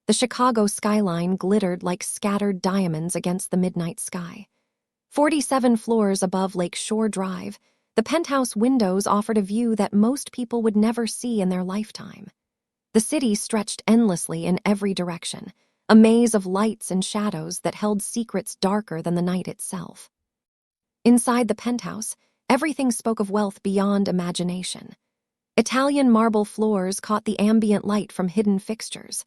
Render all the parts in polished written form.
The Chicago skyline glittered like scattered diamonds against the midnight sky. 47 floors above Lake Shore Drive, the penthouse windows offered a view that most people would never see in their lifetime. The city stretched endlessly in every direction, a maze of lights and shadows that held secrets darker than the night itself. Inside the penthouse, everything spoke of wealth beyond imagination. Italian marble floors caught the ambient light from hidden fixtures.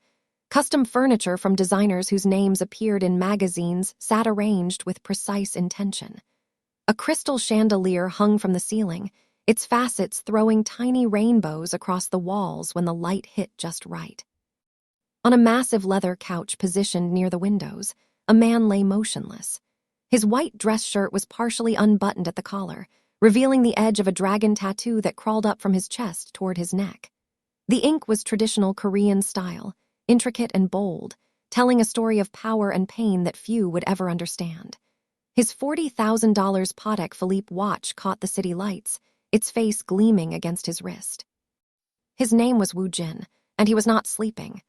Custom furniture from designers whose names appeared in magazines sat arranged with precise intention. A crystal chandelier hung from the ceiling, its facets throwing tiny rainbows across the walls when the light hit just right. On a massive leather couch positioned near the windows, a man lay motionless. His white dress shirt was partially unbuttoned at the collar, revealing the edge of a dragon tattoo that crawled up from his chest toward his neck. The ink was traditional Korean style, intricate and bold, telling a story of power and pain that few would ever understand. His $40,000 Patek Philippe watch caught the city lights, its face gleaming against his wrist. His name was Woo Jin, and he was not sleeping.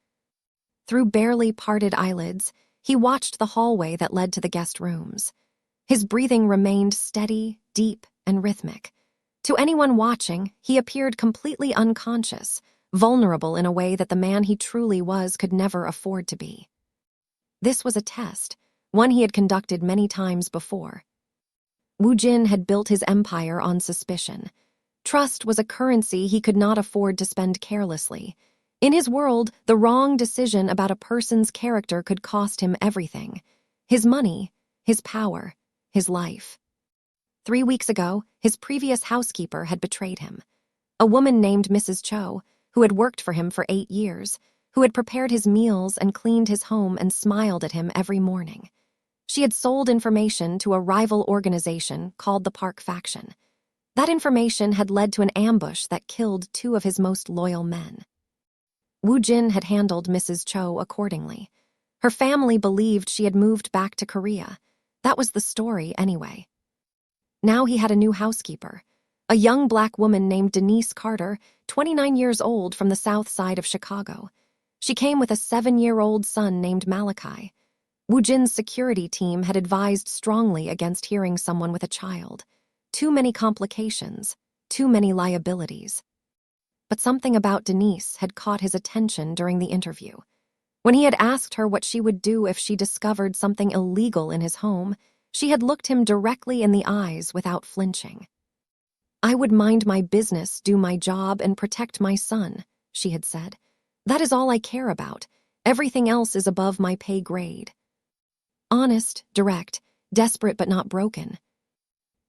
Through barely parted eyelids, he watched the hallway that led to the guest rooms. His breathing remained steady, deep, and rhythmic. To anyone watching, he appeared completely unconscious, vulnerable in a way that the man he truly was could never afford to be. This was a test, one he had conducted many times before. Woo Jin had built his empire on suspicion. Trust was a currency he could not afford to spend carelessly. In his world, the wrong decision about a person's character could cost him everything: his money, his power, his life. 3 weeks ago, his previous housekeeper had betrayed him. A woman named Mrs. Cho, who had worked for him for 8 years, who had prepared his meals and cleaned his home and smiled at him every morning. She had sold information to a rival organization called the Park Faction. That information had led to an ambush that killed 2 of his most loyal men. Woo Jin had handled Mrs. Cho accordingly. Her family believed she had moved back to Korea. That was the story anyway. Now he had a new housekeeper, a young black woman named Denise Carter, 29 years old, from the south side of Chicago. She came with a 7-year-old son named Malachi. Woo Jin's security team had advised strongly against hearing someone with a child. Too many complications, too many liabilities. But something about Denise had caught his attention during the interview. When he had asked her what she would do if she discovered something illegal in his home, she had looked him directly in the eyes without flinching. "I would mind my business, do my job, and protect my son," she had said. "That is all I care about. Everything else is above my pay grade." Honest, direct, desperate but not broken.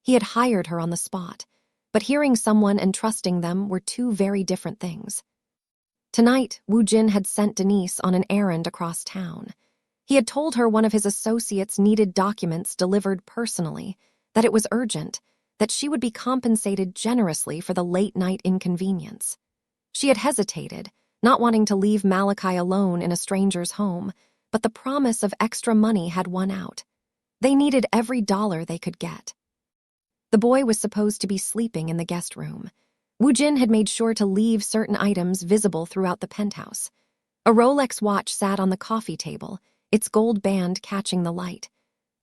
He had hired her on the spot, but hearing someone and trusting them were 2 very different things. Tonight, Woo Jin had sent Denise on an errand across town. He had told her one of his associates needed documents delivered personally, that it was urgent, that she would be compensated generously for the late-night inconvenience. She had hesitated, not wanting to leave Malachi alone in a stranger's home, but the promise of extra money had won out. They needed every dollar they could get. The boy was supposed to be sleeping in the guest room. Woo Jin had made sure to leave certain items visible throughout the penthouse. A Rolex watch sat on the coffee table, its gold band catching the light.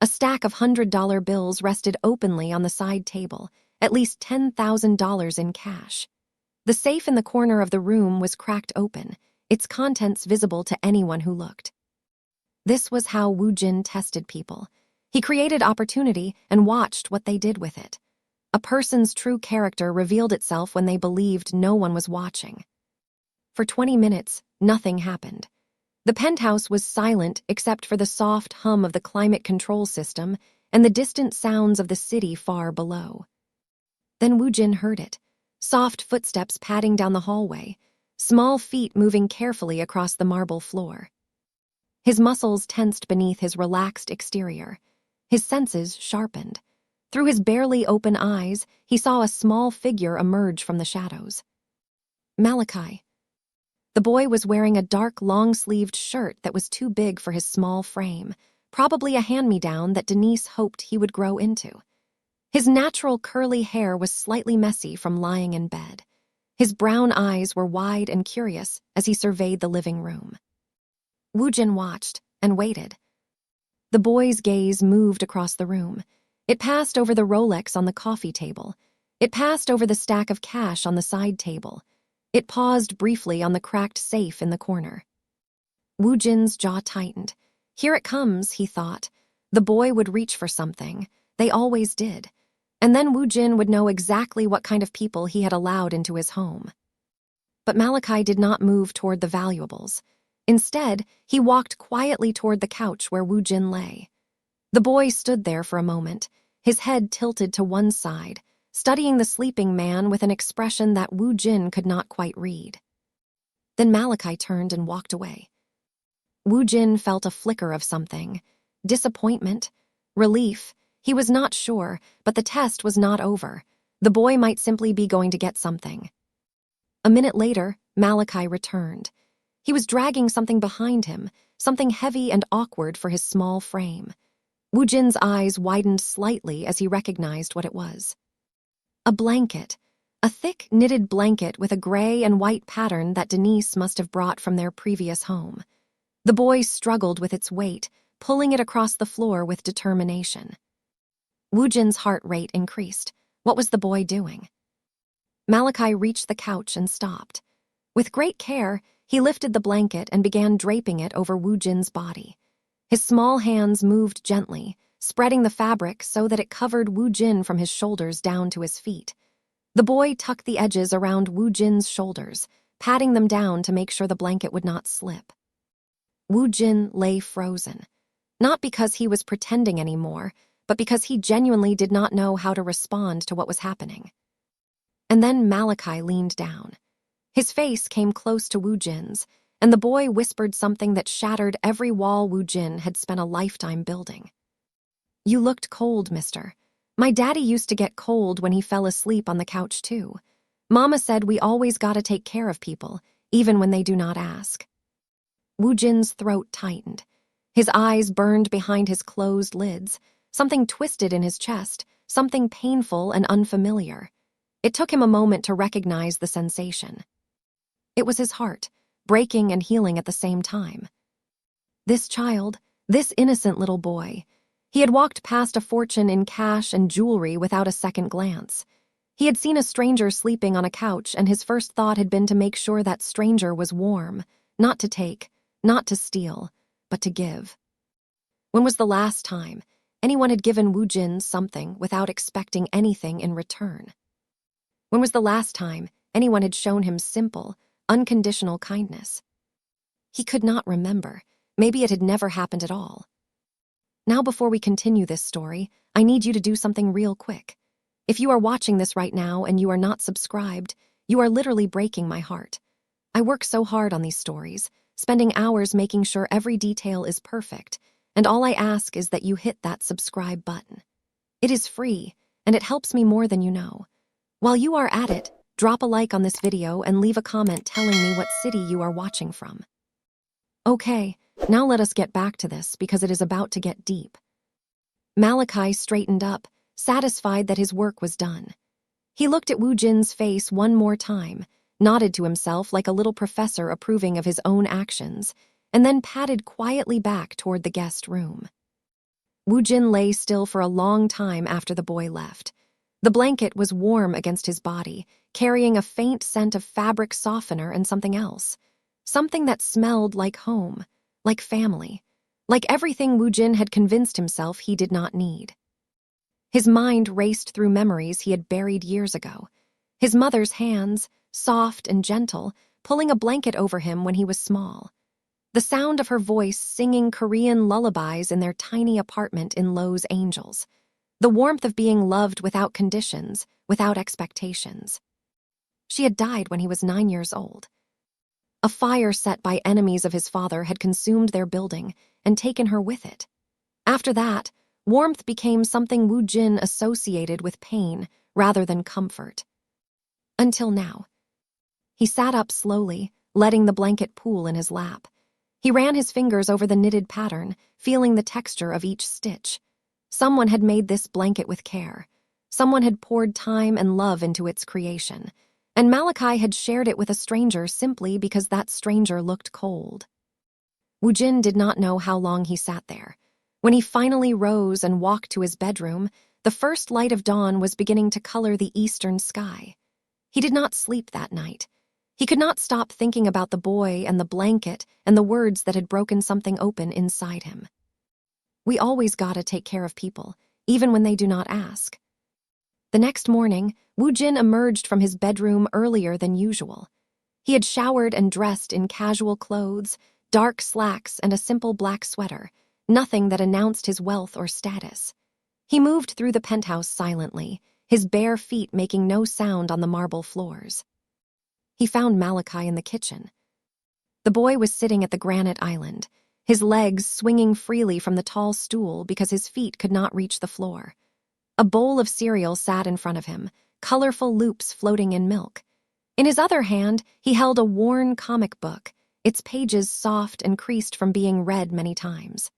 A stack of $100 bills rested openly on the side table, at least $10,000 in cash. The safe in the corner of the room was cracked open, its contents visible to anyone who looked. This was how Woo Jin tested people. He created opportunity and watched what they did with it. A person's true character revealed itself when they believed no one was watching. For 20 minutes, nothing happened. The penthouse was silent except for the soft hum of the climate control system and the distant sounds of the city far below. Then Woo Jin heard it, soft footsteps padding down the hallway, small feet moving carefully across the marble floor. His muscles tensed beneath his relaxed exterior, his senses sharpened. Through his barely open eyes, he saw a small figure emerge from the shadows. Malachi. The boy was wearing a dark, long-sleeved shirt that was too big for his small frame, probably a hand-me-down that Denise hoped he would grow into. His natural curly hair was slightly messy from lying in bed. His brown eyes were wide and curious as he surveyed the living room. Woojin watched and waited. The boy's gaze moved across the room. It passed over the Rolex on the coffee table. It passed over the stack of cash on the side table. It paused briefly on the cracked safe in the corner. Woojin's jaw tightened. Here it comes, he thought. The boy would reach for something. They always did. And then Woojin would know exactly what kind of people he had allowed into his home. But Malachi did not move toward the valuables. Instead, he walked quietly toward the couch where Woojin lay. The boy stood there for a moment, his head tilted to one side, studying the sleeping man with an expression that Woojin could not quite read. Then Malachi turned and walked away. Woojin felt a flicker of something. Disappointment, relief. He was not sure, but the test was not over. The boy might simply be going to get something. A minute later, Malachi returned. He was dragging something behind him, something heavy and awkward for his small frame. Woojin's eyes widened slightly as he recognized what it was. A blanket. A thick, knitted blanket with a gray and white pattern that Denise must have brought from their previous home. The boy struggled with its weight, pulling it across the floor with determination. Woojin's heart rate increased. What was the boy doing? Malachi reached the couch and stopped. With great care, he lifted the blanket and began draping it over Woojin's body. His small hands moved gently, spreading the fabric so that it covered Woojin from his shoulders down to his feet. The boy tucked the edges around Woojin's shoulders, patting them down to make sure the blanket would not slip. Woojin lay frozen, not because he was pretending anymore, but because he genuinely did not know how to respond to what was happening. And then Malachi leaned down. His face came close to Woojin's, and the boy whispered something that shattered every wall Woojin had spent a lifetime building. "You looked cold, mister. My daddy used to get cold when he fell asleep on the couch too. Mama said we always gotta take care of people, even when they do not ask." Woojin's throat tightened. His eyes burned behind his closed lids. Something twisted in his chest, something painful and unfamiliar. It took him a moment to recognize the sensation. It was his heart, breaking and healing at the same time. This child, this innocent little boy, he had walked past a fortune in cash and jewelry without a second glance. He had seen a stranger sleeping on a couch, and his first thought had been to make sure that stranger was warm, not to take, not to steal, but to give. When was the last time anyone had given Woojin something without expecting anything in return? When was the last time anyone had shown him simple, unconditional kindness? He could not remember. Maybe it had never happened at all. Now, before we continue this story, I need you to do something real quick. If you are watching this right now and you are not subscribed, you are literally breaking my heart. I work so hard on these stories, spending hours making sure every detail is perfect, and all I ask is that you hit that subscribe button. It is free, and it helps me more than you know. While you are at it, drop a like on this video and leave a comment telling me what city you are watching from. Okay, now let us get back to this because it is about to get deep. Malachi straightened up, satisfied that his work was done. He looked at Woojin's face one more time, nodded to himself like a little professor approving of his own actions, and then padded quietly back toward the guest room. Woojin lay still for a long time after the boy left. The blanket was warm against his body, carrying a faint scent of fabric softener and something else. Something that smelled like home, like family, like everything Woojin had convinced himself he did not need. His mind raced through memories he had buried years ago. His mother's hands, soft and gentle, pulling a blanket over him when he was small. The sound of her voice singing Korean lullabies in their tiny apartment in Los Angeles. The warmth of being loved without conditions, without expectations. She had died when he was 9 years old. A fire set by enemies of his father had consumed their building and taken her with it. After that, warmth became something Woojin associated with pain rather than comfort. Until now. He sat up slowly, letting the blanket pool in his lap. He ran his fingers over the knitted pattern, feeling the texture of each stitch. Someone had made this blanket with care. Someone had poured time and love into its creation. And Malachi had shared it with a stranger simply because that stranger looked cold. Woo-jin did not know how long he sat there. When he finally rose and walked to his bedroom, the first light of dawn was beginning to color the eastern sky. He did not sleep that night. He could not stop thinking about the boy and the blanket and the words that had broken something open inside him. We always gotta take care of people, even when they do not ask. The next morning, Woo-jin emerged from his bedroom earlier than usual. He had showered and dressed in casual clothes, dark slacks and a simple black sweater, nothing that announced his wealth or status. He moved through the penthouse silently, his bare feet making no sound on the marble floors. He found Malachi in the kitchen. The boy was sitting at the granite island, his legs swinging freely from the tall stool because his feet could not reach the floor. A bowl of cereal sat in front of him, colorful loops floating in milk. In his other hand, he held a worn comic book, its pages soft and creased from being read many times.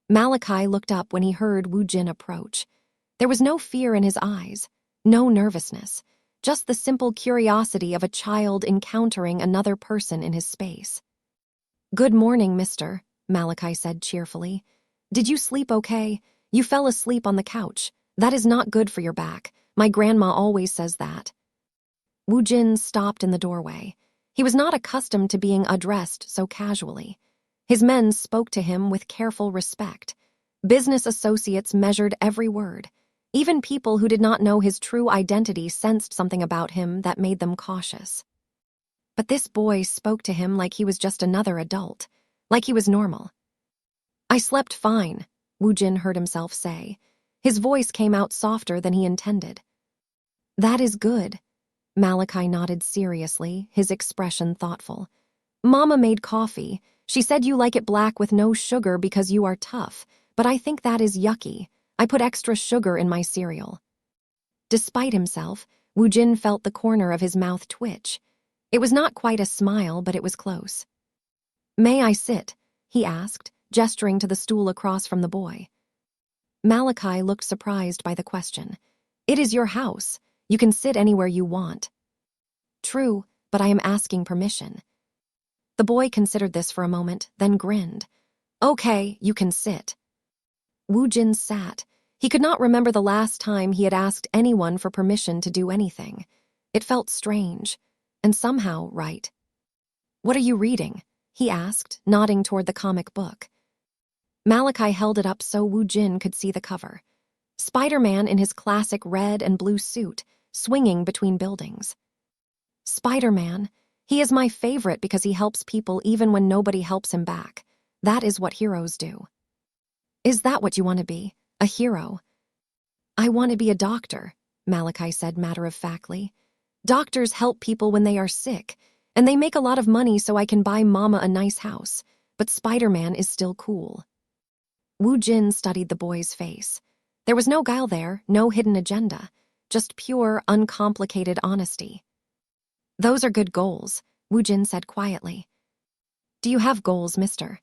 Malachi looked up when he heard Woo-jin approach. There was no fear in his eyes, no nervousness, just the simple curiosity of a child encountering another person in his space. "Good morning, mister," Malachi said cheerfully. "Did you sleep okay? You fell asleep on the couch. That is not good for your back. My grandma always says that." Woo-jin stopped in the doorway. He was not accustomed to being addressed so casually. His men spoke to him with careful respect. Business associates measured every word. Even people who did not know his true identity sensed something about him that made them cautious. But this boy spoke to him like he was just another adult, like he was normal. "I slept fine," Woo-jin heard himself say. His voice came out softer than he intended. "That is good." Malachi nodded seriously, his expression thoughtful. "Mama made coffee. She said you like it black with no sugar because you are tough, but I think that is yucky. I put extra sugar in my cereal." Despite himself, Woo-jin felt the corner of his mouth twitch. It was not quite a smile, but it was close. "May I sit?" he asked, gesturing to the stool across from the boy. Malachi looked surprised by the question. "It is your house. You can sit anywhere you want." "True, but I am asking permission." The boy considered this for a moment, then grinned. "Okay, you can sit." Woo-jin sat. He could not remember the last time he had asked anyone for permission to do anything. It felt strange, and somehow right. "What are you reading?" he asked, nodding toward the comic book. Malachi held it up so Woo-jin could see the cover. Spider-Man in his classic red and blue suit, swinging between buildings. Spider-Man. He is my favorite because he helps people even when nobody helps him back. That is what heroes do. "Is that what you want to be? A hero?" "I want to be a doctor," Malachi said matter-of-factly. "Doctors help people when they are sick, and they make a lot of money so I can buy Mama a nice house, but Spider-Man is still cool." Woo-jin studied the boy's face. There was no guile there, no hidden agenda, just pure, uncomplicated honesty. "Those are good goals," Woo-jin said quietly. "Do you have goals, mister?"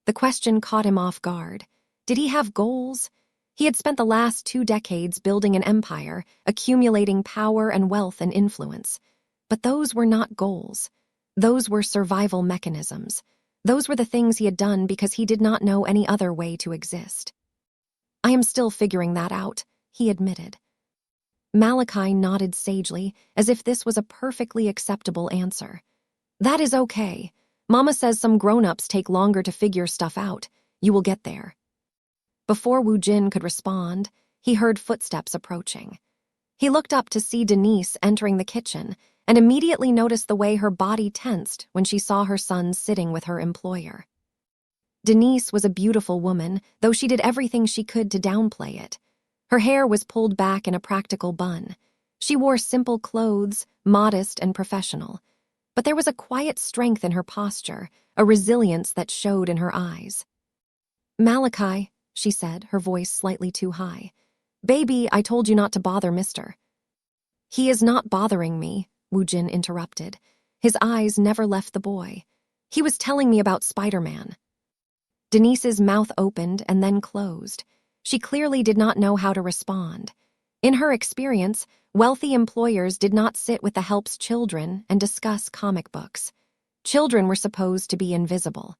The question caught him off guard. Did he have goals? He had spent the last 2 decades building an empire, accumulating power and wealth and influence. But those were not goals. Those were survival mechanisms. Those were the things he had done because he did not know any other way to exist. "I am still figuring that out," he admitted. Malachi nodded sagely, as if this was a perfectly acceptable answer. "That is okay. Mama says some grown-ups take longer to figure stuff out. You will get there." Before Woo-jin could respond, he heard footsteps approaching. He looked up to see Denise entering the kitchen and immediately noticed the way her body tensed when she saw her son sitting with her employer. Denise was a beautiful woman, though she did everything she could to downplay it. Her hair was pulled back in a practical bun. She wore simple clothes, modest and professional. But there was a quiet strength in her posture, a resilience that showed in her eyes. "Malachi," she said, her voice slightly too high. "Baby, I told you not to bother mister." "He is not bothering me," Woo-jin interrupted. His eyes never left the boy. "He was telling me about Spider-Man." Denise's mouth opened and then closed. She clearly did not know how to respond. In her experience, wealthy employers did not sit with the help's children and discuss comic books. Children were supposed to be invisible.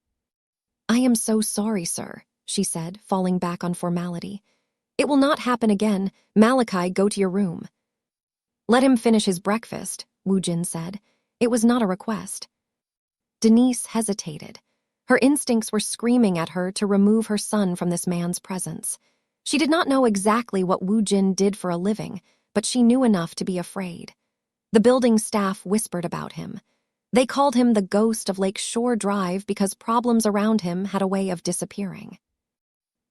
"I am so sorry, sir," she said, falling back on formality. "It will not happen again. Malachi, go to your room." "Let him finish his breakfast," Woo Jin said. It was not a request. Denise hesitated. Her instincts were screaming at her to remove her son from this man's presence. She did not know exactly what Woo Jin did for a living, but she knew enough to be afraid. The building staff whispered about him. They called him the ghost of Lake Shore Drive because problems around him had a way of disappearing.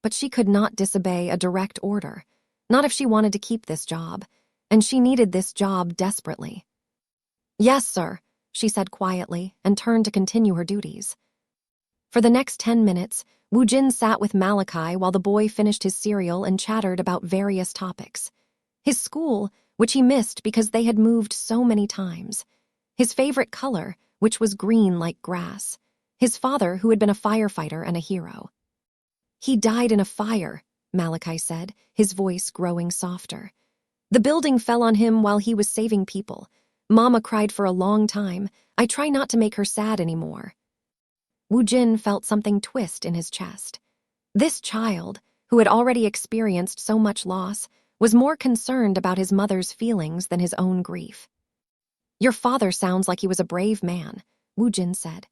But she could not disobey a direct order, not if she wanted to keep this job, and she needed this job desperately. "Yes, sir," she said quietly and turned to continue her duties. For the next 10 minutes, Woo Jin sat with Malachi while the boy finished his cereal and chattered about various topics. His school, which he missed because they had moved so many times. His favorite color, which was green like grass. His father, who had been a firefighter and a hero. "He died in a fire," Malachi said, his voice growing softer. "The building fell on him while he was saving people. Mama cried for a long time. I try not to make her sad anymore." Woo Jin felt something twist in his chest. This child, who had already experienced so much loss, was more concerned about his mother's feelings than his own grief. "Your father sounds like he was a brave man," Woo Jin said.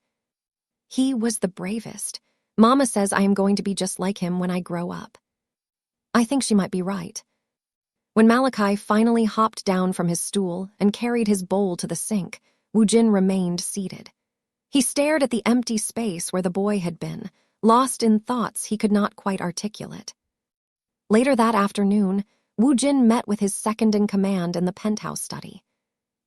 "He was the bravest. Mama says I am going to be just like him when I grow up." I think she might be right. When Malachi finally hopped down from his stool and carried his bowl to the sink, Woo Jin remained seated. He stared at the empty space where the boy had been, lost in thoughts he could not quite articulate. Later that afternoon, Woo Jin met with his second-in-command in the Penthouse study.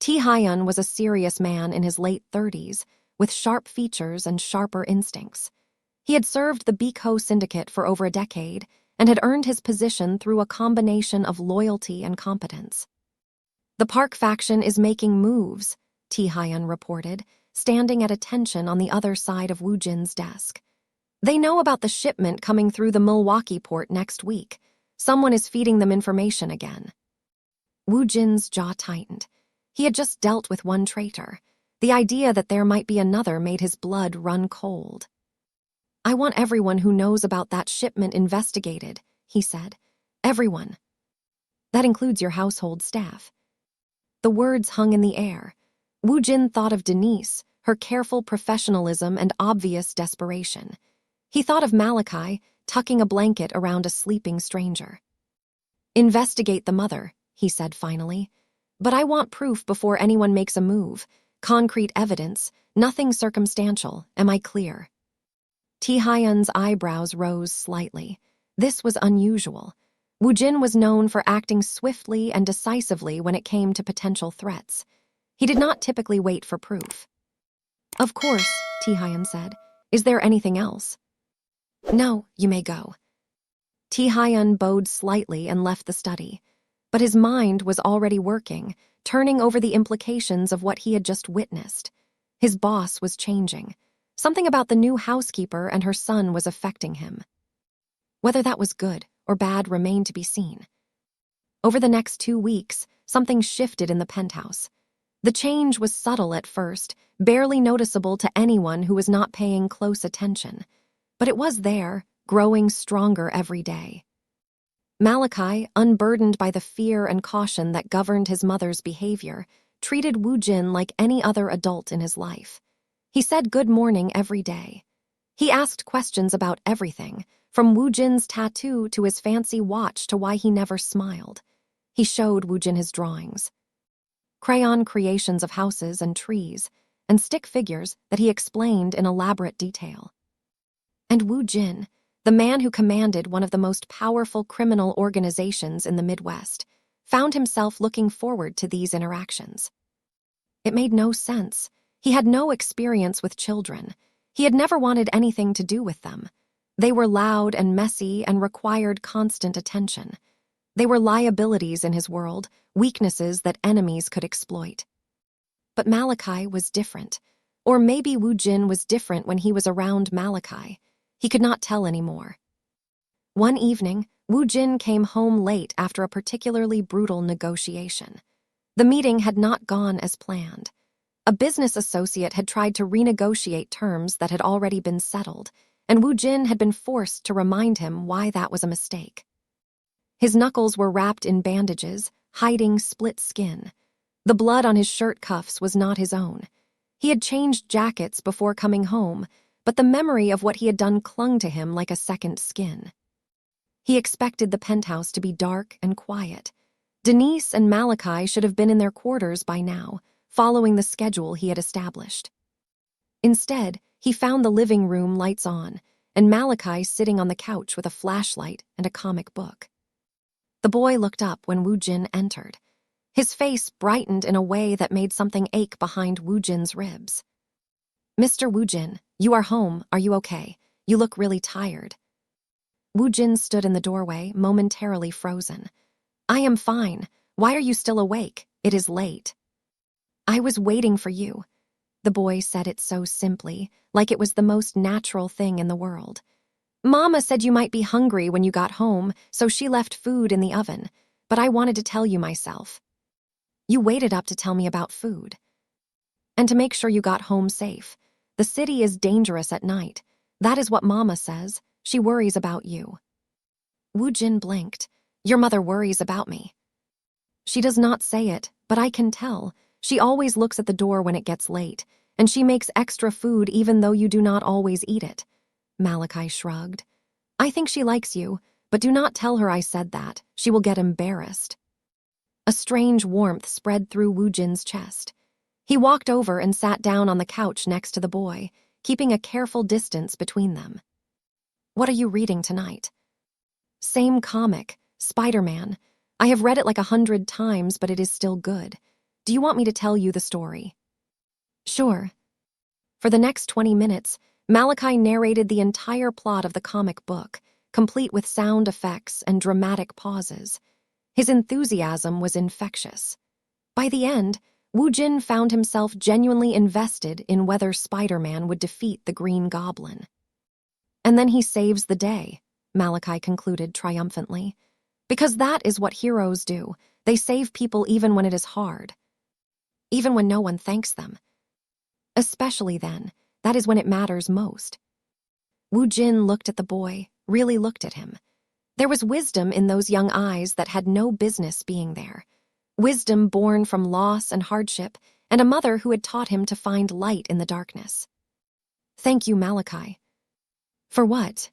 T. Hyun was a serious man in his late 30s, with sharp features and sharper instincts. He had served the Beek-ho syndicate for over a decade and had earned his position through a combination of loyalty and competence. "The Park faction is making moves," T. Hyun reported, standing at attention on the other side of Woo Jin's desk. "They know about the shipment coming through the Milwaukee port next week. Someone is feeding them information again." Woo Jin's jaw tightened. He had just dealt with one traitor. The idea that there might be another made his blood run cold. "I want everyone who knows about that shipment investigated," he said. "Everyone. That includes your household staff." The words hung in the air. Woo Jin thought of Denise, her careful professionalism and obvious desperation. He thought of Malachi, tucking a blanket around a sleeping stranger. "Investigate the mother," he said finally. "But I want proof before anyone makes a move. Concrete evidence, nothing circumstantial. Am I clear?" T. Hyun's eyebrows rose slightly. This was unusual. Woo Jin was known for acting swiftly and decisively when it came to potential threats. He did not typically wait for proof. "Of course," T. Hyun said. "Is there anything else?" "No, you may go." T. Hyun bowed slightly and left the study. But his mind was already working, turning over the implications of what he had just witnessed. His boss was changing. Something about the new housekeeper and her son was affecting him. Whether that was good or bad remained to be seen. Over the next 2 weeks, something shifted in the Penthouse. The change was subtle at first, barely noticeable to anyone who was not paying close attention. But it was there, growing stronger every day. Malachi, unburdened by the fear and caution that governed his mother's behavior, treated Woo Jin like any other adult in his life. He said good morning every day. He asked questions about everything, from Woo Jin's tattoo to his fancy watch to why he never smiled. He showed Woo Jin his drawings. Crayon creations of houses and trees, and stick figures that he explained in elaborate detail. And Woo Jin, the man who commanded one of the most powerful criminal organizations in the Midwest, found himself looking forward to these interactions. It made no sense. He had no experience with children. He had never wanted anything to do with them. They were loud and messy and required constant attention. They were liabilities in his world, weaknesses that enemies could exploit. But Malachi was different. Or maybe Woo Jin was different when he was around Malachi. He could not tell anymore. One evening, Woo Jin came home late after a particularly brutal negotiation. The meeting had not gone as planned. A business associate had tried to renegotiate terms that had already been settled, and Wu Jin had been forced to remind him why that was a mistake. His knuckles were wrapped in bandages, hiding split skin. The blood on his shirt cuffs was not his own. He had changed jackets before coming home, but the memory of what he had done clung to him like a second skin. He expected the penthouse to be dark and quiet. Denise and Malachi should have been in their quarters by now, following the schedule he had established. Instead, he found the living room lights on, and Malachi sitting on the couch with a flashlight and a comic book. The boy looked up when Wu Jin entered. His face brightened in a way that made something ache behind Wu Jin's ribs. "Mr. Wu Jin, you are home. Are you okay? You look really tired." Wu Jin stood in the doorway, momentarily frozen. "I am fine. Why are you still awake? It is late." "I was waiting for you." The boy said it so simply, like it was the most natural thing in the world. "Mama said you might be hungry when you got home, so she left food in the oven, but I wanted to tell you myself." "You waited up to tell me about food." "And to make sure you got home safe. The city is dangerous at night. That is what Mama says. She worries about you." Wu Jin blinked. "Your mother worries about me." "She does not say it, but I can tell. She always looks at the door when it gets late, and she makes extra food even though you do not always eat it." Malachi shrugged. "I think she likes you, but do not tell her I said that. She will get embarrassed." A strange warmth spread through Wu Jin's chest. He walked over and sat down on the couch next to the boy, keeping a careful distance between them. "What are you reading tonight?" "Same comic, Spider-Man. I have read it like 100 times, but it is still good. Do you want me to tell you the story?" "Sure." For the next 20 minutes, Malachi narrated the entire plot of the comic book, complete with sound effects and dramatic pauses. His enthusiasm was infectious. By the end, Wu Jin found himself genuinely invested in whether Spider-Man would defeat the Green Goblin. "And then he saves the day," Malachi concluded triumphantly. "Because that is what heroes do. They save people even when it is hard. Even when no one thanks them. Especially then, that is when it matters most." Wu Jin looked at the boy, really looked at him. There was wisdom in those young eyes that had no business being there. Wisdom born from loss and hardship, and a mother who had taught him to find light in the darkness. "Thank you, Malachi." "For what?"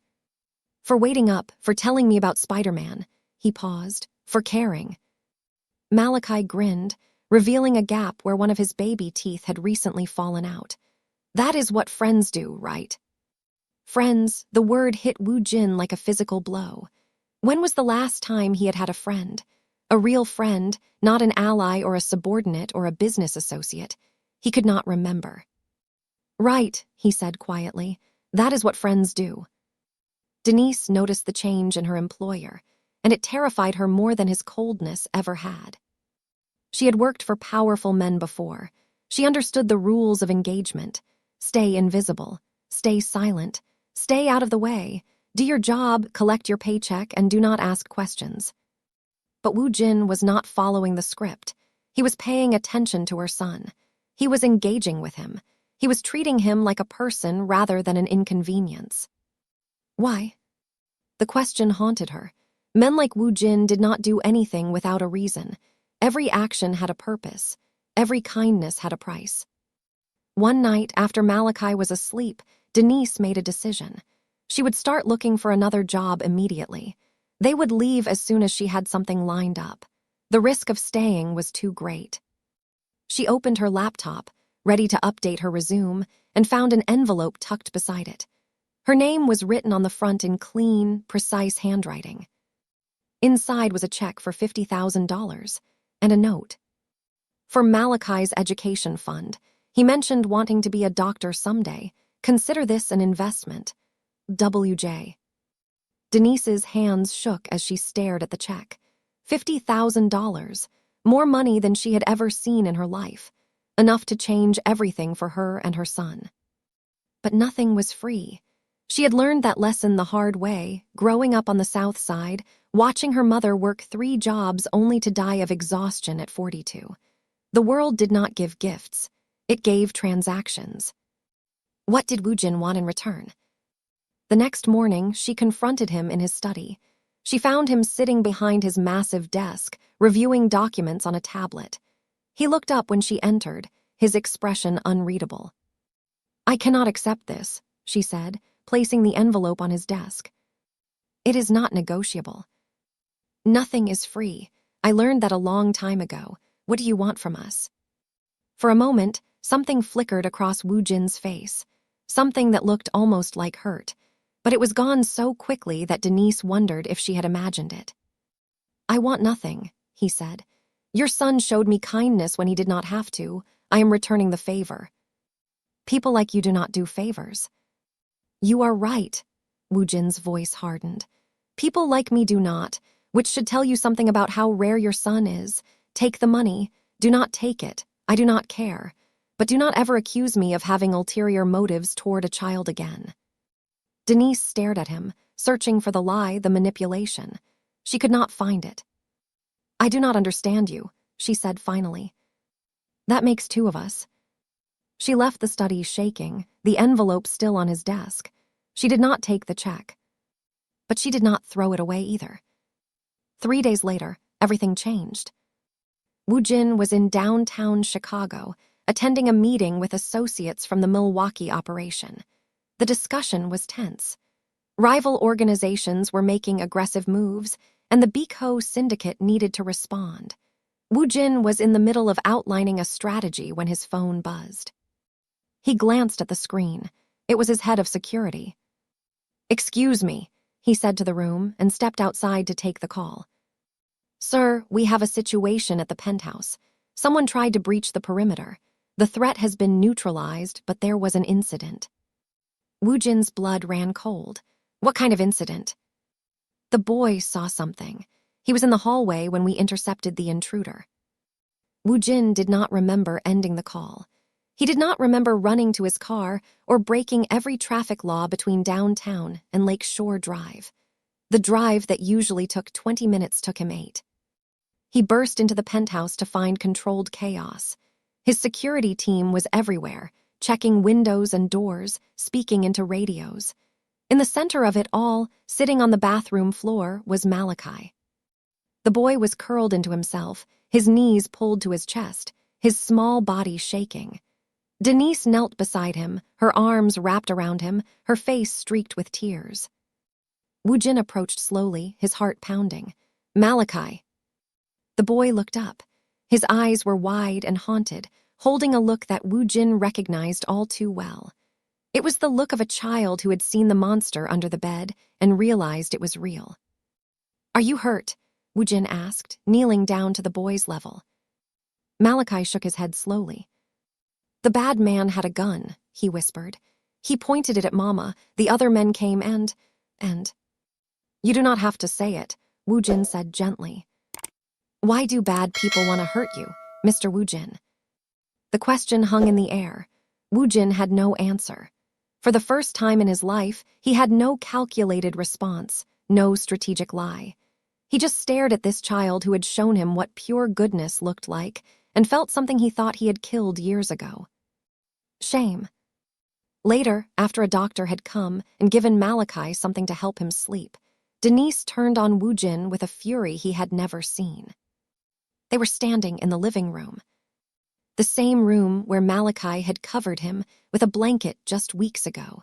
"For waiting up, for telling me about Spider-Man." He paused. "For caring." Malachi grinned, revealing a gap where one of his baby teeth had recently fallen out. "That is what friends do, right?" Friends, the word hit Wu Jin like a physical blow. When was the last time he had had a friend? A real friend, not an ally or a subordinate or a business associate. He could not remember. "Right," he said quietly. "That is what friends do." Denise noticed the change in her employer, and it terrified her more than his coldness ever had. She had worked for powerful men before. She understood the rules of engagement. Stay invisible, stay silent, stay out of the way, do your job, collect your paycheck, and do not ask questions. But Wu Jin was not following the script. He was paying attention to her son. He was engaging with him. He was treating him like a person rather than an inconvenience. Why? The question haunted her. Men like Wu Jin did not do anything without a reason. Every action had a purpose. Every kindness had a price. One night, after Malachi was asleep, Denise made a decision. She would start looking for another job immediately. They would leave as soon as she had something lined up. The risk of staying was too great. She opened her laptop, ready to update her resume, and found an envelope tucked beside it. Her name was written on the front in clean, precise handwriting. Inside was a check for $50,000 and a note. For Malachi's education fund, he mentioned wanting to be a doctor someday. Consider this an investment. WJ. Denise's hands shook as she stared at the check. $50,000, more money than she had ever seen in her life, enough to change everything for her and her son. But nothing was free. She had learned that lesson the hard way, growing up on the South Side, watching her mother work 3 jobs only to die of exhaustion at 42. The world did not give gifts. It gave transactions. What did Wu Jin want in return? The next morning, she confronted him in his study. She found him sitting behind his massive desk, reviewing documents on a tablet. He looked up when she entered, his expression unreadable. "I cannot accept this," she said, placing the envelope on his desk. "It is not negotiable." "Nothing is free. I learned that a long time ago. What do you want from us?" For a moment, something flickered across Woo Jin's face, something that looked almost like hurt, but it was gone so quickly that Denise wondered if she had imagined it. "I want nothing," he said. "Your son showed me kindness when he did not have to. I am returning the favor." "People like you do not do favors." "You are right," Woo Jin's voice hardened. "People like me do not, which should tell you something about how rare your son is. Take the money. Do not take it. I do not care. But do not ever accuse me of having ulterior motives toward a child again." Denise stared at him, searching for the lie, the manipulation. She could not find it. "I do not understand you," she said finally. "That makes two of us." She left the study shaking, the envelope still on his desk. She did not take the check. But she did not throw it away either. 3 days later, everything changed. Woo Jin was in downtown Chicago, attending a meeting with associates from the Milwaukee operation. The discussion was tense. Rival organizations were making aggressive moves, and the Biko syndicate needed to respond. Woo Jin was in the middle of outlining a strategy when his phone buzzed. He glanced at the screen. It was his head of security. "Excuse me," he said to the room and stepped outside to take the call. "Sir, we have a situation at the Penthouse. Someone tried to breach the perimeter. The threat has been neutralized, but there was an incident." Woo Jin's blood ran cold. "What kind of incident?" "The boy saw something. He was in the hallway when we intercepted the intruder." Woo Jin did not remember ending the call. He did not remember running to his car or breaking every traffic law between downtown and Lake Shore Drive. The drive that usually took 20 minutes took him 8. He burst into the Penthouse to find controlled chaos. His security team was everywhere, checking windows and doors, speaking into radios. In the center of it all, sitting on the bathroom floor, was Malachi. The boy was curled into himself, his knees pulled to his chest, his small body shaking. Denise knelt beside him, her arms wrapped around him, her face streaked with tears. Woo Jin approached slowly, his heart pounding. "Malachi." The boy looked up. His eyes were wide and haunted, holding a look that Woo Jin recognized all too well. It was the look of a child who had seen the monster under the bed and realized it was real. "Are you hurt?" Woo Jin asked, kneeling down to the boy's level. Malachi shook his head slowly. "The bad man had a gun," he whispered. "He pointed it at Mama. The other men came and... You do not have to say it," Woo Jin said gently. "Why do bad people want to hurt you, Mr. Woo Jin?" The question hung in the air. Woo Jin had no answer. For the first time in his life, he had no calculated response, no strategic lie. He just stared at this child who had shown him what pure goodness looked like and felt something he thought he had killed years ago. Shame. Later, after a doctor had come and given Malachi something to help him sleep, Denise turned on Woo Jin with a fury he had never seen. They were standing in the living room. The same room where Malachi had covered him with a blanket just weeks ago.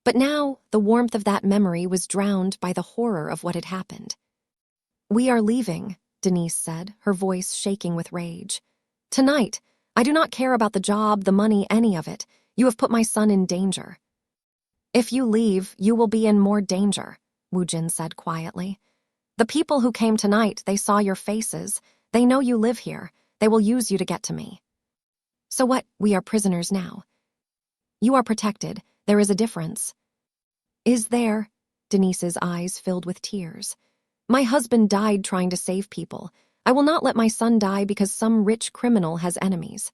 But now, the warmth of that memory was drowned by the horror of what had happened. "We are leaving," Denise said, her voice shaking with rage. "Tonight. I do not care about the job, the money, any of it. You have put my son in danger." "If you leave, you will be in more danger," Woo Jin said quietly. "The people who came tonight, they saw your faces. They know you live here. They will use you to get to me." "So what? We are prisoners now." "You are protected. There is a difference." "Is there?" Denise's eyes filled with tears. "My husband died trying to save people. I will not let my son die because some rich criminal has enemies."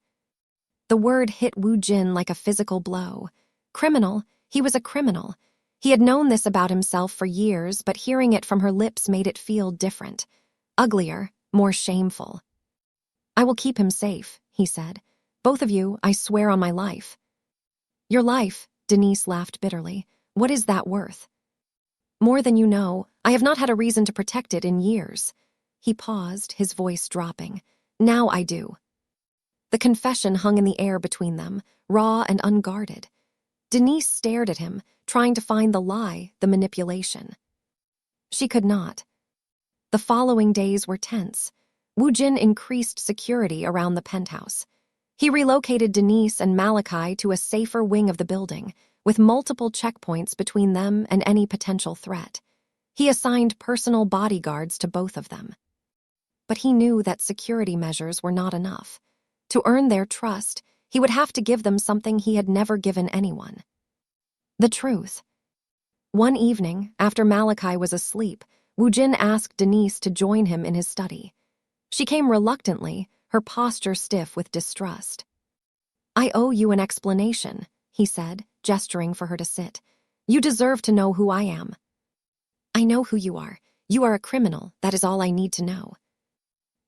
The word hit Woo Jin like a physical blow. Criminal? He was a criminal. He had known this about himself for years, but hearing it from her lips made it feel different. Uglier, more shameful. "I will keep him safe," he said. "Both of you, I swear on my life." "Your life," Denise laughed bitterly. What is that worth? More than you know. I have not had a reason to protect it in years. He paused, his voice dropping. Now I do. The confession hung in the air between them, raw and unguarded. Denise stared at him, trying to find the lie, the manipulation. She could not. The following days were tense. Woo Jin increased security around the penthouse. He relocated Denise and Malachi to a safer wing of the building, with multiple checkpoints between them and any potential threat. He assigned personal bodyguards to both of them. But he knew that security measures were not enough. To earn their trust, he would have to give them something he had never given anyone. The truth. One evening, after Malachi was asleep, Woo Jin asked Denise to join him in his study. She came reluctantly, her posture stiff with distrust. I owe you an explanation, he said, gesturing for her to sit. You deserve to know who I am. I know who you are. You are a criminal, that is all I need to know.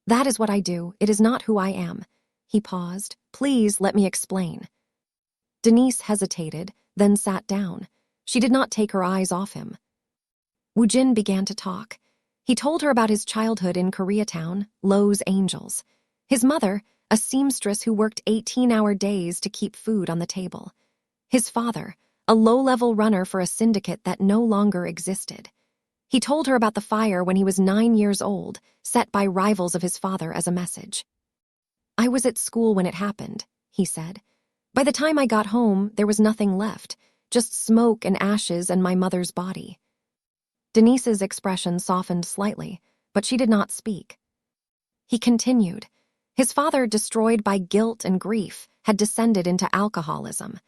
That is what I do, it is not who I am. He paused. Please let me explain. Denise hesitated, then sat down. She did not take her eyes off him. Woo Jin began to talk. He told her about his childhood in Koreatown, Lowe's Angels. His mother, a seamstress who worked 18-hour days to keep food on the table. His father, a low-level runner for a syndicate that no longer existed. He told her about the fire when he was 9 years old, set by rivals of his father as a message. I was at school when it happened, he said. By the time I got home, there was nothing left, just smoke and ashes and my mother's body. Denise's expression softened slightly, but she did not speak. He continued. His father, destroyed by guilt and grief, had descended into alcoholism.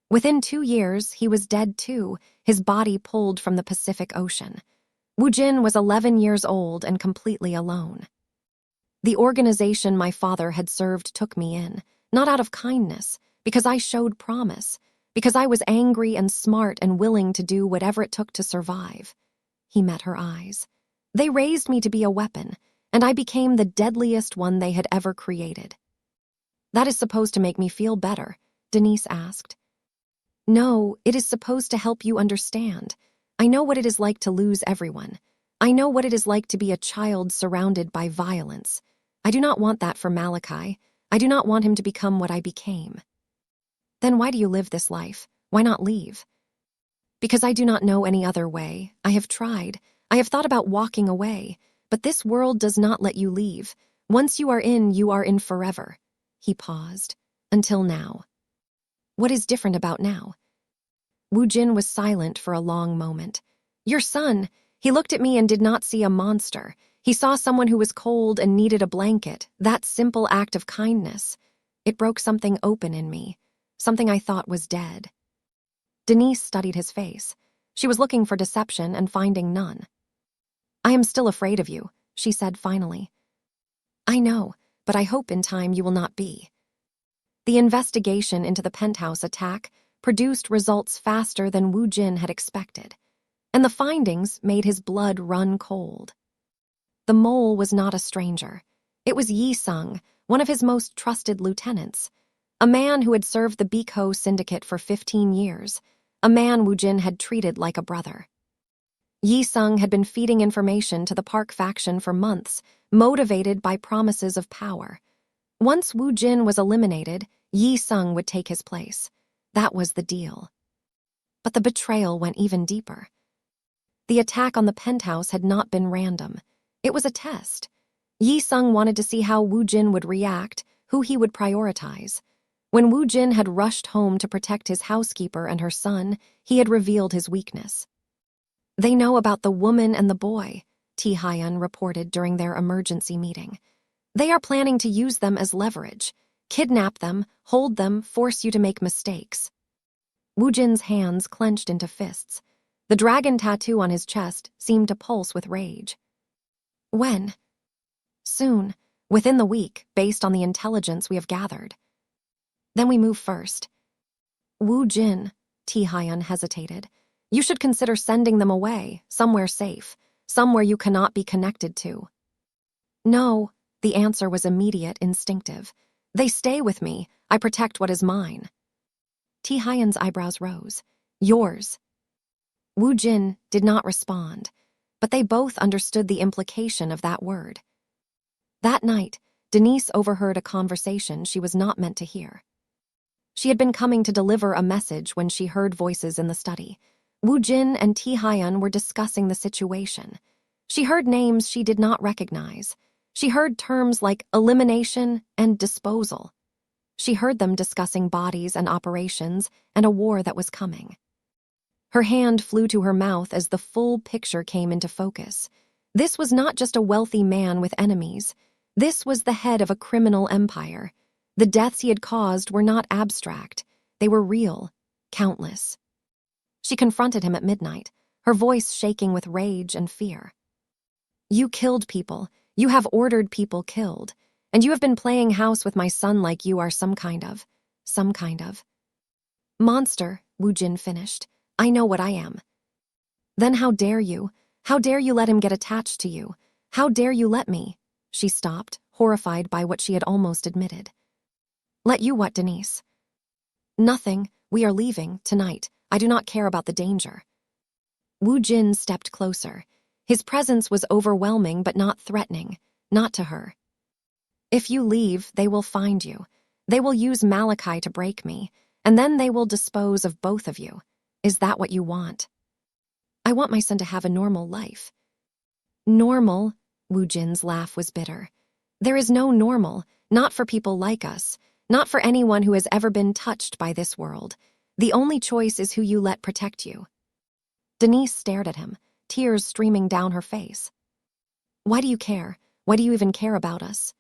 Within 2 years, he was dead too, his body pulled from the Pacific Ocean. Woo Jin was 11 years old and completely alone. The organization my father had served took me in, not out of kindness, because I showed promise, because I was angry and smart and willing to do whatever it took to survive. He met her eyes. They raised me to be a weapon, and I became the deadliest one they had ever created. That is supposed to make me feel better, Denise asked. No, it is supposed to help you understand. I know what it is like to lose everyone. I know what it is like to be a child surrounded by violence. I do not want that for Malachi. I do not want him to become what I became. Then why do you live this life? Why not leave? Because I do not know any other way. I have tried. I have thought about walking away. But this world does not let you leave. Once you are in forever. He paused. Until now. What is different about now? Woo Jin was silent for a long moment. Your son. He looked at me and did not see a monster. He saw someone who was cold and needed a blanket. That simple act of kindness. It broke something open in me. Something I thought was dead. Denise studied his face. She was looking for deception and finding none. I am still afraid of you, she said finally. I know, but I hope in time you will not be. The investigation into the Penthouse attack produced results faster than Woo Jin had expected, and the findings made his blood run cold. The mole was not a stranger. It was Yi Sung, one of his most trusted lieutenants, a man who had served the Biko syndicate for 15 years, a man Woo Jin had treated like a brother. Yi Sung had been feeding information to the Park faction for months, motivated by promises of power. Once Woo Jin was eliminated, Yi Sung would take his place. That was the deal. But the betrayal went even deeper. The attack on the Penthouse had not been random. It was a test. Yi Sung wanted to see how Woo Jin would react, who he would prioritize. When Woo Jin had rushed home to protect his housekeeper and her son, he had revealed his weakness. They know about the woman and the boy, T. Hyun reported during their emergency meeting. They are planning to use them as leverage, kidnap them, hold them, force you to make mistakes. Woo Jin's hands clenched into fists. The dragon tattoo on his chest seemed to pulse with rage. When? Soon, within the week, based on the intelligence we have gathered. Then we move first. Woo Jin, T. Hyun hesitated. You should consider sending them away, somewhere safe, somewhere you cannot be connected to. No, the answer was immediate, instinctive. They stay with me. I protect what is mine. T. Hyun's eyebrows rose. Yours. Wu Jin did not respond, but they both understood the implication of that word. That night, Denise overheard a conversation she was not meant to hear. She had been coming to deliver a message when she heard voices in the study. Wu Jin and Ti Hyun were discussing the situation. She heard names she did not recognize. She heard terms like elimination and disposal. She heard them discussing bodies and operations and a war that was coming. Her hand flew to her mouth as the full picture came into focus. This was not just a wealthy man with enemies. This was the head of a criminal empire. The deaths he had caused were not abstract. They were real, countless. She confronted him at midnight, her voice shaking with rage and fear. You killed people. You have ordered people killed. And you have been playing house with my son like you are some kind of. Monster, Wu Jin finished. I know what I am. Then how dare you? How dare you let him get attached to you? How dare you let me? She stopped, horrified by what she had almost admitted. Let you what, Denise? Nothing. We are leaving, tonight. I do not care about the danger. Wu Jin stepped closer. His presence was overwhelming but not threatening, not to her. If you leave, they will find you. They will use Malachi to break me, and then they will dispose of both of you. Is that what you want? I want my son to have a normal life. Normal? Wu Jin's laugh was bitter. There is no normal, not for people like us, not for anyone who has ever been touched by this world. The only choice is who you let protect you. Denise stared at him, tears streaming down her face. Why do you care? Why do you even care about us?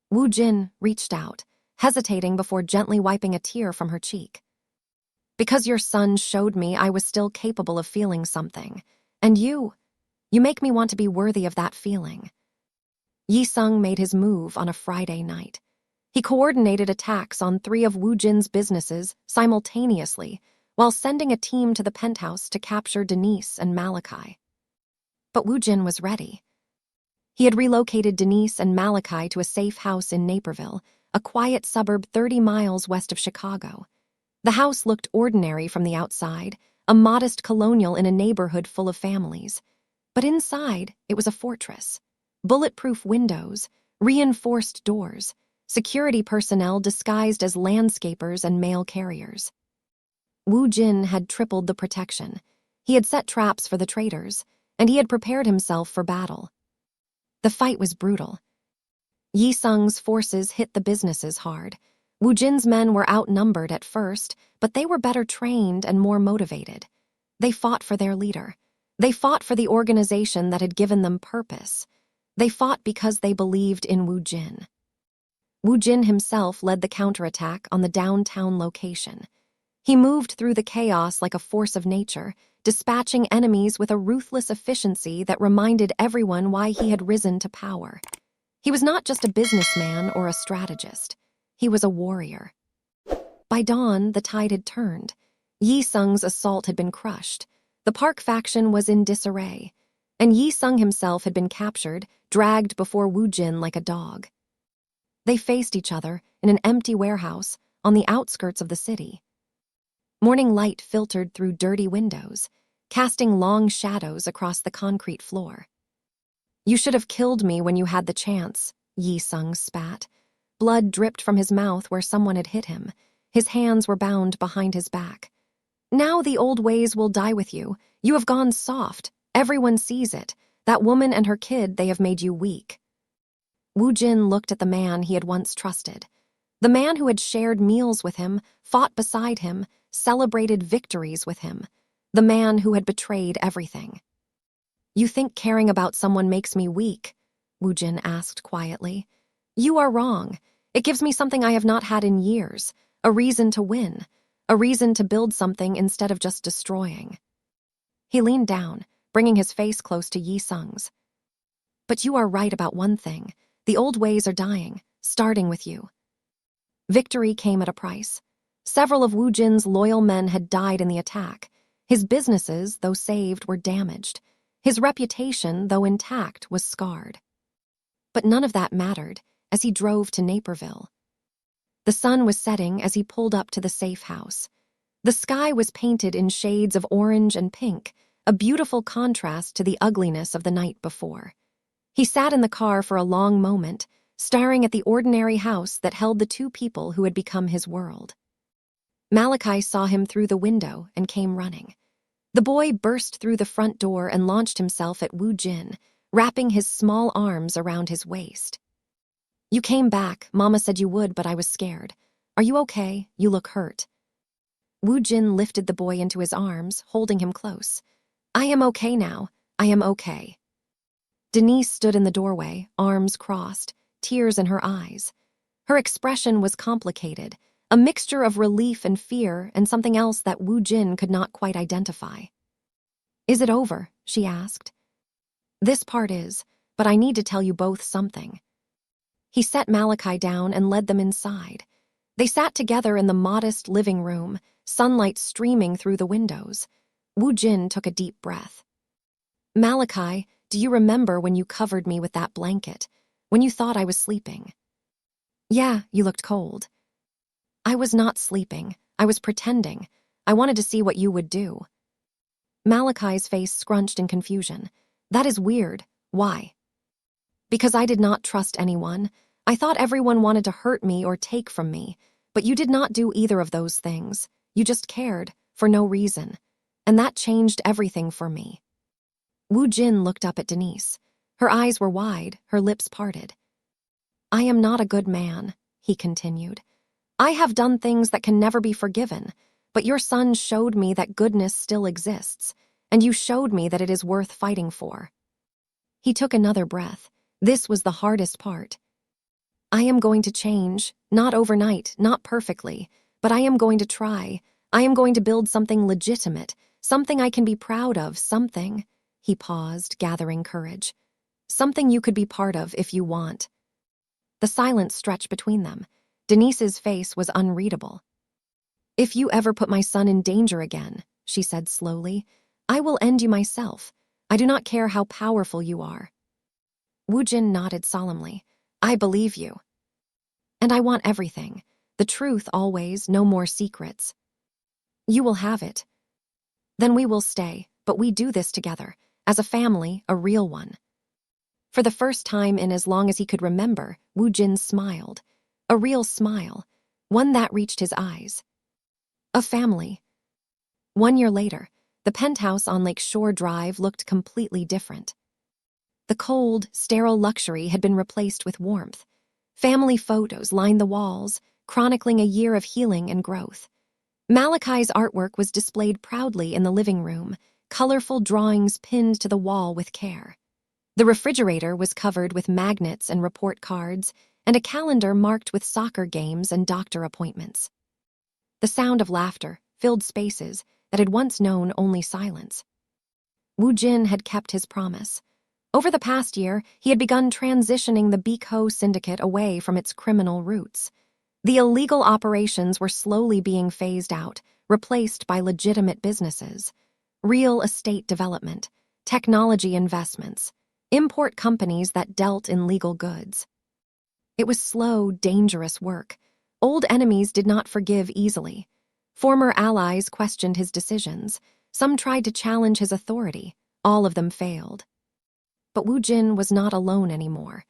Wu Jin reached out, hesitating before gently wiping a tear from her cheek. Because your son showed me I was still capable of feeling something. And you make me want to be worthy of that feeling. Yi Sung made his move on a Friday night. He coordinated attacks on 3 of Wu Jin's businesses simultaneously, while sending a team to the Penthouse to capture Denise and Malachi. But Wu Jin was ready. He had relocated Denise and Malachi to a safe house in Naperville, a quiet suburb 30 miles west of Chicago. The house looked ordinary from the outside, a modest colonial in a neighborhood full of families. But inside, it was a fortress. Bulletproof windows, reinforced doors, security personnel disguised as landscapers and mail carriers. Wu Jin had tripled the protection. He had set traps for the traitors, and he had prepared himself for battle. The fight was brutal. Yi Sung's forces hit the businesses hard. Wu Jin's men were outnumbered at first, but they were better trained and more motivated. They fought for their leader. They fought for the organization that had given them purpose. They fought because they believed in Wu Jin. Wu Jin himself led the counterattack on the downtown location. He moved through the chaos like a force of nature, dispatching enemies with a ruthless efficiency that reminded everyone why he had risen to power. He was not just a businessman or a strategist. He was a warrior. By dawn, the tide had turned. Yi Sung's assault had been crushed. The Park faction was in disarray, and Yi Sung himself had been captured, dragged before Wu Jin like a dog. They faced each other in an empty warehouse on the outskirts of the city. Morning light filtered through dirty windows, casting long shadows across the concrete floor. You should have killed me when you had the chance, Yi Sung spat. Blood dripped from his mouth where someone had hit him. His hands were bound behind his back. Now the old ways will die with you. You have gone soft. Everyone sees it. That woman and her kid, they have made you weak. Wu Jin looked at the man he had once trusted. The man who had shared meals with him, fought beside him, celebrated victories with him. The man who had betrayed everything. You think caring about someone makes me weak? Wu Jin asked quietly. You are wrong. It gives me something I have not had in years, a reason to win, a reason to build something instead of just destroying. He leaned down, bringing his face close to Yi Sung's. But you are right about one thing. The old ways are dying, starting with you. Victory came at a price. Several of Wu Jin's loyal men had died in the attack. His businesses, though saved, were damaged. His reputation, though intact, was scarred. But none of that mattered as he drove to Naperville. The sun was setting as he pulled up to the safe house. The sky was painted in shades of orange and pink, a beautiful contrast to the ugliness of the night before. He sat in the car for a long moment, staring at the ordinary house that held the two people who had become his world. Malachi saw him through the window and came running. The boy burst through the front door and launched himself at Woo Jin, wrapping his small arms around his waist. "You came back. Mama said you would, but I was scared. Are you okay? You look hurt." Woo Jin lifted the boy into his arms, holding him close. "I am okay now. I am okay." Denise stood in the doorway, arms crossed, tears in her eyes. Her expression was complicated, a mixture of relief and fear and something else that Woo Jin could not quite identify. "Is it over?" she asked. "This part is, but I need to tell you both something." He set Malachi down and led them inside. They sat together in the modest living room, sunlight streaming through the windows. Woo Jin took a deep breath. "Malachi, do you remember when you covered me with that blanket, when you thought I was sleeping?" "Yeah, you looked cold." "I was not sleeping. I was pretending. I wanted to see what you would do." Malachi's face scrunched in confusion. "That is weird. Why?" "Because I did not trust anyone. I thought everyone wanted to hurt me or take from me, but you did not do either of those things. You just cared, for no reason. And that changed everything for me." Woo Jin looked up at Denise. Her eyes were wide, her lips parted. "I am not a good man," he continued. "I have done things that can never be forgiven, but your son showed me that goodness still exists, and you showed me that it is worth fighting for." He took another breath. This was the hardest part. "I am going to change, not overnight, not perfectly, but I am going to try. I am going to build something legitimate, something I can be proud of, something—" He paused, gathering courage. "Something you could be part of if you want." The silence stretched between them. Denise's face was unreadable. "If you ever put my son in danger again," she said slowly, "I will end you myself. I do not care how powerful you are." Woo Jin nodded solemnly. "I believe you. And I want everything. The truth always, no more secrets." "You will have it. Then we will stay, but we do this together, as a family, a real one." For the first time in as long as he could remember, Woo Jin smiled. A real smile, one that reached his eyes. A family. 1 year later, the penthouse on Lake Shore Drive looked completely different. The cold, sterile luxury had been replaced with warmth. Family photos lined the walls, chronicling a year of healing and growth. Malachi's artwork was displayed proudly in the living room, colorful drawings pinned to the wall with care. The refrigerator was covered with magnets and report cards, and a calendar marked with soccer games and doctor appointments. The sound of laughter filled spaces that had once known only silence. Woo Jin had kept his promise. Over the past year, he had begun transitioning the Beek-ho syndicate away from its criminal roots. The illegal operations were slowly being phased out, replaced by legitimate businesses. Real estate development, technology investments, import companies that dealt in legal goods. It was slow, dangerous work. Old enemies did not forgive easily. Former allies questioned his decisions. Some tried to challenge his authority. All of them failed. But Woo Jin was not alone anymore.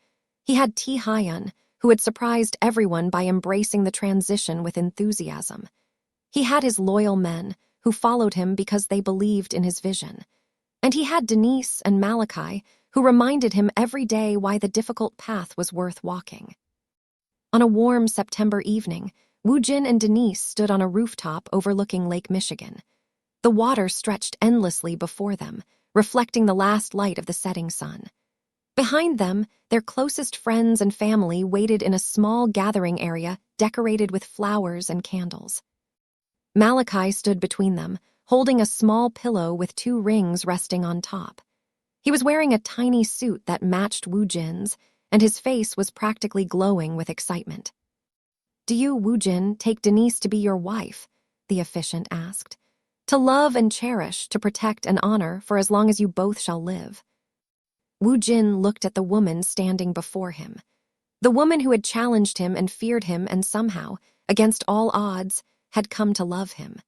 He had T. Hyun, who had surprised everyone by embracing the transition with enthusiasm. He had his loyal men, who followed him because they believed in his vision. And he had Denise and Malachi, who reminded him every day why the difficult path was worth walking. On a warm September evening, Woo Jin and Denise stood on a rooftop overlooking Lake Michigan. The water stretched endlessly before them, reflecting the last light of the setting sun. Behind them, their closest friends and family waited in a small gathering area decorated with flowers and candles. Malachi stood between them, holding a small pillow with 2 rings resting on top. He was wearing a tiny suit that matched Woo Jin's, and his face was practically glowing with excitement. "Do you, Woo Jin, take Denise to be your wife?" the officiant asked. "To love and cherish, to protect and honor for as long as you both shall live." Woo Jin looked at the woman standing before him. The woman who had challenged him and feared him and somehow, against all odds, had come to love him.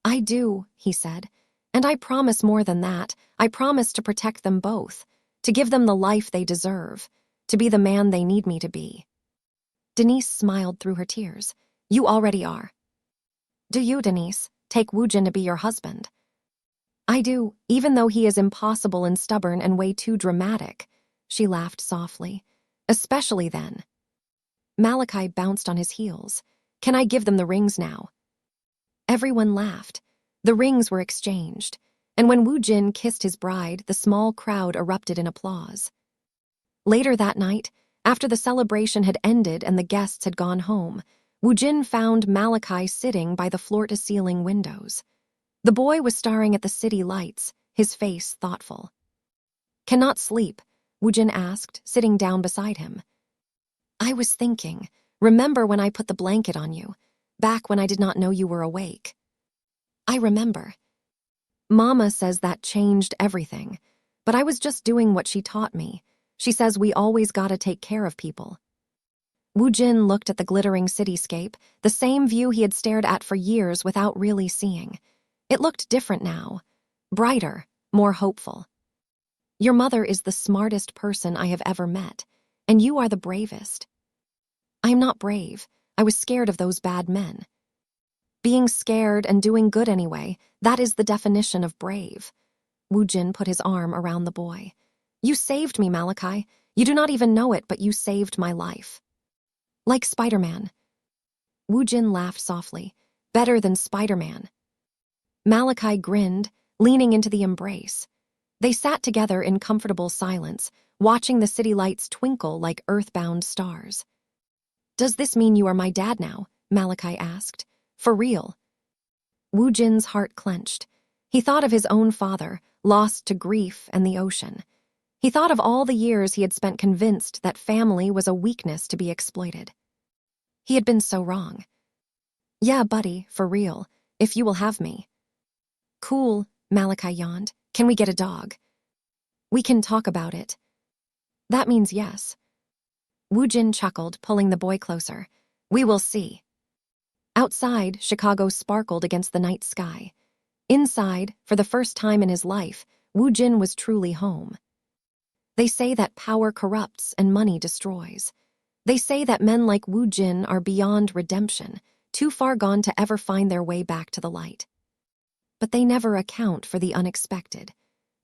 I do, he said. And I promise more than that. I promise to protect them both, to give them the life they deserve, to be the man they need me to be. Denise smiled through her tears. You already are. Do you, Denise, take Woojin to be your husband? I do, even though he is impossible and stubborn and way too dramatic. She laughed softly. Especially then. Malachi bounced on his heels. Can I give them the rings now? Everyone laughed. The rings were exchanged. And when Woojin kissed his bride, the small crowd erupted in applause. Later that night, after the celebration had ended and the guests had gone home, Woojin found Malachi sitting by the floor-to-ceiling windows. The boy was staring at the city lights, his face thoughtful. Cannot sleep, Woojin asked, sitting down beside him. I was thinking, remember when I put the blanket on you, back when I did not know you were awake? I remember. Mama says that changed everything, but I was just doing what she taught me. She says we always gotta take care of people. Woojin looked at the glittering cityscape, the same view he had stared at for years without really seeing. It looked different now, brighter, more hopeful. Your mother is the smartest person I have ever met, and you are the bravest. I am not brave. I was scared of those bad men. Being scared and doing good anyway, that is the definition of brave. Woojin put his arm around the boy. You saved me, Malachi. You do not even know it, but you saved my life. Like Spider-Man. Woojin laughed softly. Better than Spider-Man. Malachi grinned, leaning into the embrace. They sat together in comfortable silence, watching the city lights twinkle like earthbound stars. Does this mean you are my dad now? Malachi asked. For real? Woojin's heart clenched. He thought of his own father, lost to grief and the ocean. He thought of all the years he had spent convinced that family was a weakness to be exploited. He had been so wrong. Yeah, buddy, for real, if you will have me. Cool, Malachi yawned. Can we get a dog? We can talk about it. That means yes. Woojin chuckled, pulling the boy closer. We will see. Outside, Chicago sparkled against the night sky. Inside, for the first time in his life, Woojin was truly home. They say that power corrupts and money destroys. They say that men like Woojin are beyond redemption, too far gone to ever find their way back to the light. But they never account for the unexpected.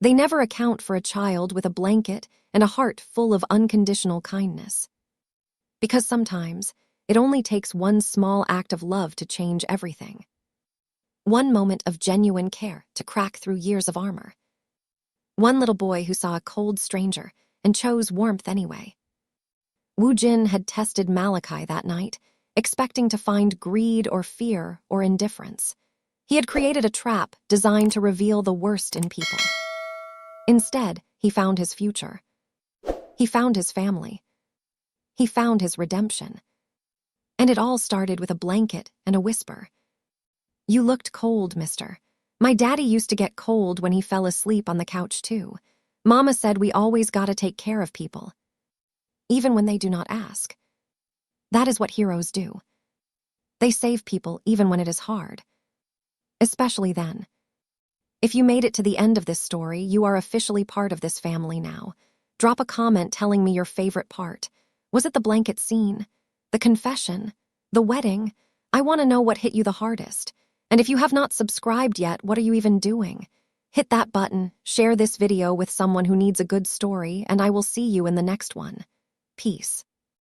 They never account for a child with a blanket and a heart full of unconditional kindness. Because sometimes, it only takes one small act of love to change everything. One moment of genuine care to crack through years of armor. One little boy who saw a cold stranger and chose warmth anyway. Woojin had tested Malachi that night, expecting to find greed or fear or indifference. He had created a trap designed to reveal the worst in people. Instead, he found his future. He found his family. He found his redemption. And it all started with a blanket and a whisper. You looked cold, mister. My daddy used to get cold when he fell asleep on the couch too. Mama said we always gotta take care of people, even when they do not ask. That is what heroes do. They save people even when it is hard. Especially then. If you made it to the end of this story, you are officially part of this family now. Drop a comment telling me your favorite part. Was it the blanket scene? The confession? The wedding? I want to know what hit you the hardest. And if you have not subscribed yet, what are you even doing? Hit that button, share this video with someone who needs a good story, and I will see you in the next one. Peace.